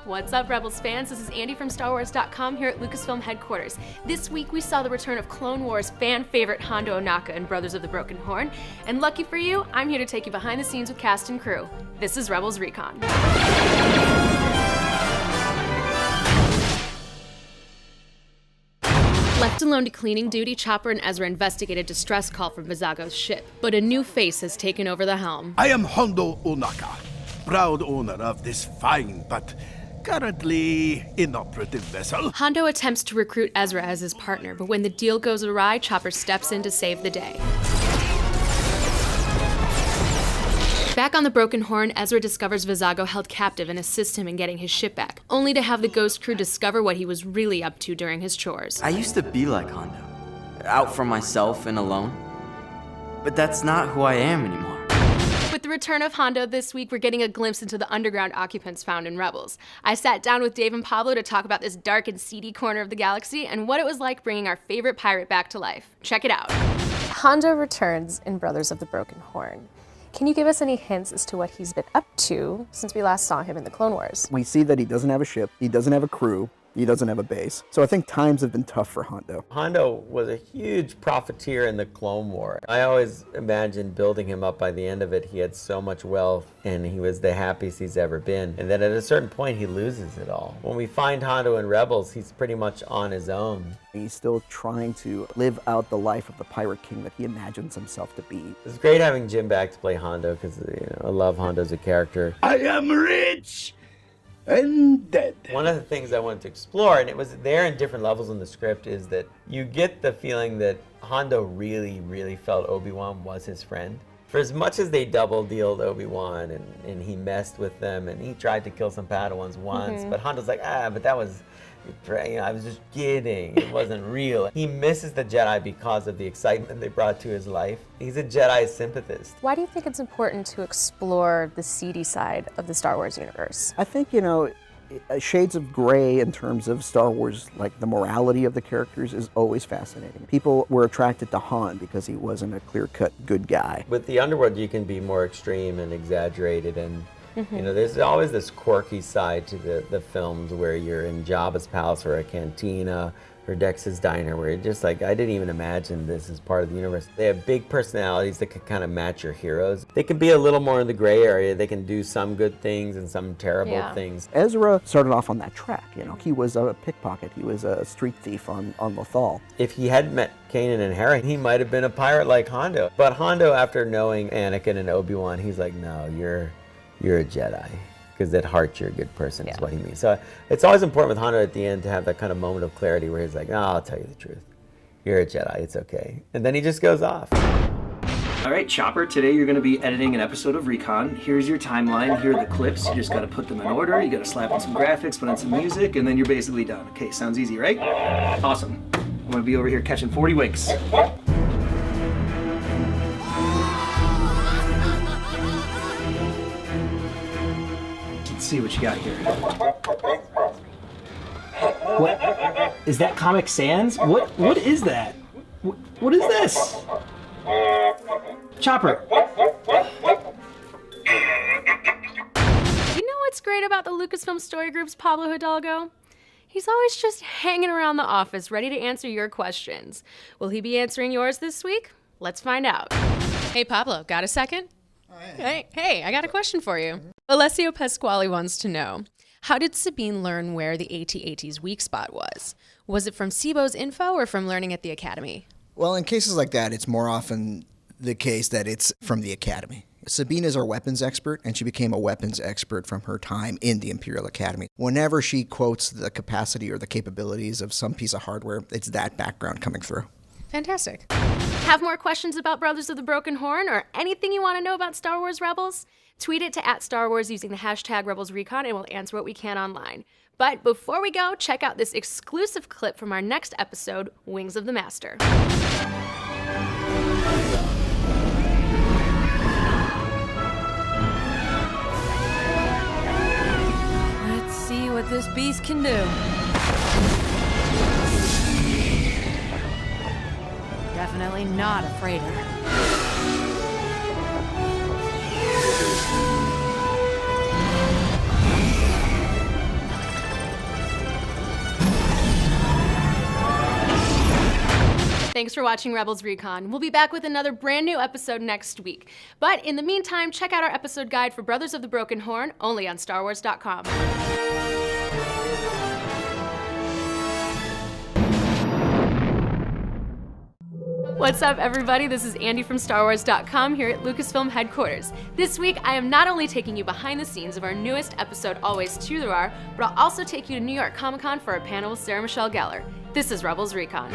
What's up, Rebels fans? This is Andy from StarWars.com here at Lucasfilm headquarters. This week we saw the return of Clone Wars fan favorite Hondo Ohnaka and Brothers of the Broken Horn, and lucky for you, I'm here to take you behind the scenes with cast and crew. This is Rebels Recon. Left alone to cleaning duty, Chopper and Ezra investigate a distress call from Vizago's ship, but a new face has taken over the helm. I am Hondo Ohnaka, proud owner of this fine but currently inoperative vessel. Hondo attempts to recruit Ezra as his partner, but when the deal goes awry, Chopper steps in to save the day. Back on the Broken Horn, Ezra discovers Vizago held captive and assists him in getting his ship back, only to have the Ghost crew discover what he was really up to during his chores. I used to be like Hondo, out for myself and alone. But that's not who I am anymore. With the return of Hondo this week, we're getting a glimpse into the underground occupants found in Rebels. I sat down with Dave and Pablo to talk about this dark and seedy corner of the galaxy and what it was like bringing our favorite pirate back to life. Check it out. Hondo returns in Brothers of the Broken Horn. Can you give us any hints as to what he's been up to since we last saw him in the Clone Wars? We see that he doesn't have a ship, he doesn't have a crew, he doesn't have a base. So I think times have been tough for Hondo. Hondo was a huge profiteer in the Clone War. I always imagined building him up. By the end of it, he had so much wealth and he was the happiest he's ever been. And then at a certain point, he loses it all. When we find Hondo in Rebels, he's pretty much on his own. He's still trying to live out the life of the Pirate King that he imagines himself to be. It's great having Jim back to play Hondo because I love Hondo as a character. I am rich and dead. One of the things I wanted to explore, and it was there in different levels in the script, is that you get the feeling that Hondo really, really felt Obi-Wan was his friend. For as much as they double-dealed Obi-Wan and he messed with them and he tried to kill some Padawans once, but Hondo's like, but that was, I was just kidding. It wasn't real. He misses the Jedi because of the excitement they brought to his life. He's a Jedi sympathist. Why do you think it's important to explore the seedy side of the Star Wars universe? I think, shades of gray in terms of Star Wars, like the morality of the characters is always fascinating. People were attracted to Han because he wasn't a clear-cut good guy. With the underworld, you can be more extreme and exaggerated, and there's always this quirky side to the films where you're in Jabba's palace or a cantina or Dex's diner where you're just like, I didn't even imagine this as part of the universe. They have big personalities that can kind of match your heroes. They can be a little more in the gray area. They can do some good things and some terrible things. Ezra started off on that track. He was a pickpocket. He was a street thief on Lothal. If he hadn't met Kanan and Hera, he might have been a pirate like Hondo. But Hondo, after knowing Anakin and Obi-Wan, he's like, no, you're a Jedi. Because at heart you're a good person is what he means. So it's always important with Hondo at the end to have that kind of moment of clarity where he's like, no, I'll tell you the truth. You're a Jedi, it's okay. And then he just goes off. All right, Chopper, today you're going to be editing an episode of Recon. Here's your timeline, here are the clips. You just got to put them in order. You got to slap in some graphics, put in some music, and then you're basically done. Okay, sounds easy, right? Awesome. I'm going to be over here catching 40 winks. See what you got here. What is that? Comic Sans? What is that? What is this? Chopper. You know what's great about the Lucasfilm Story Group's Pablo Hidalgo? He's always just hanging around the office, ready to answer your questions. Will he be answering yours this week? Let's find out. Hey Pablo, got a second? Hey, I got a question for you. Alessio Pasquale wants to know, how did Sabine learn where the AT-AT's weak spot was? Was it from Sibo's info or from learning at the Academy? Well, in cases like that, it's more often the case that it's from the Academy. Sabine is our weapons expert, and she became a weapons expert from her time in the Imperial Academy. Whenever she quotes the capacity or the capabilities of some piece of hardware, it's that background coming through. Fantastic. Have more questions about Brothers of the Broken Horn or anything you want to know about Star Wars Rebels? Tweet it to @StarWars using the hashtag RebelsRecon and we'll answer what we can online. But before we go, check out this exclusive clip from our next episode, Wings of the Master. Let's see what this beast can do. Definitely not a freighter. thanks for watching Rebels Recon. We'll be back with another brand new episode next week. But in the meantime, check out our episode guide for Brothers of the Broken Horn, only on StarWars.com. What's up, everybody? This is Andy from StarWars.com here at Lucasfilm headquarters. This week, I am not only taking you behind the scenes of our newest episode, Always To There Are, but I'll also take you to New York Comic Con for a panel with Sarah Michelle Gellar. This is Rebels Recon.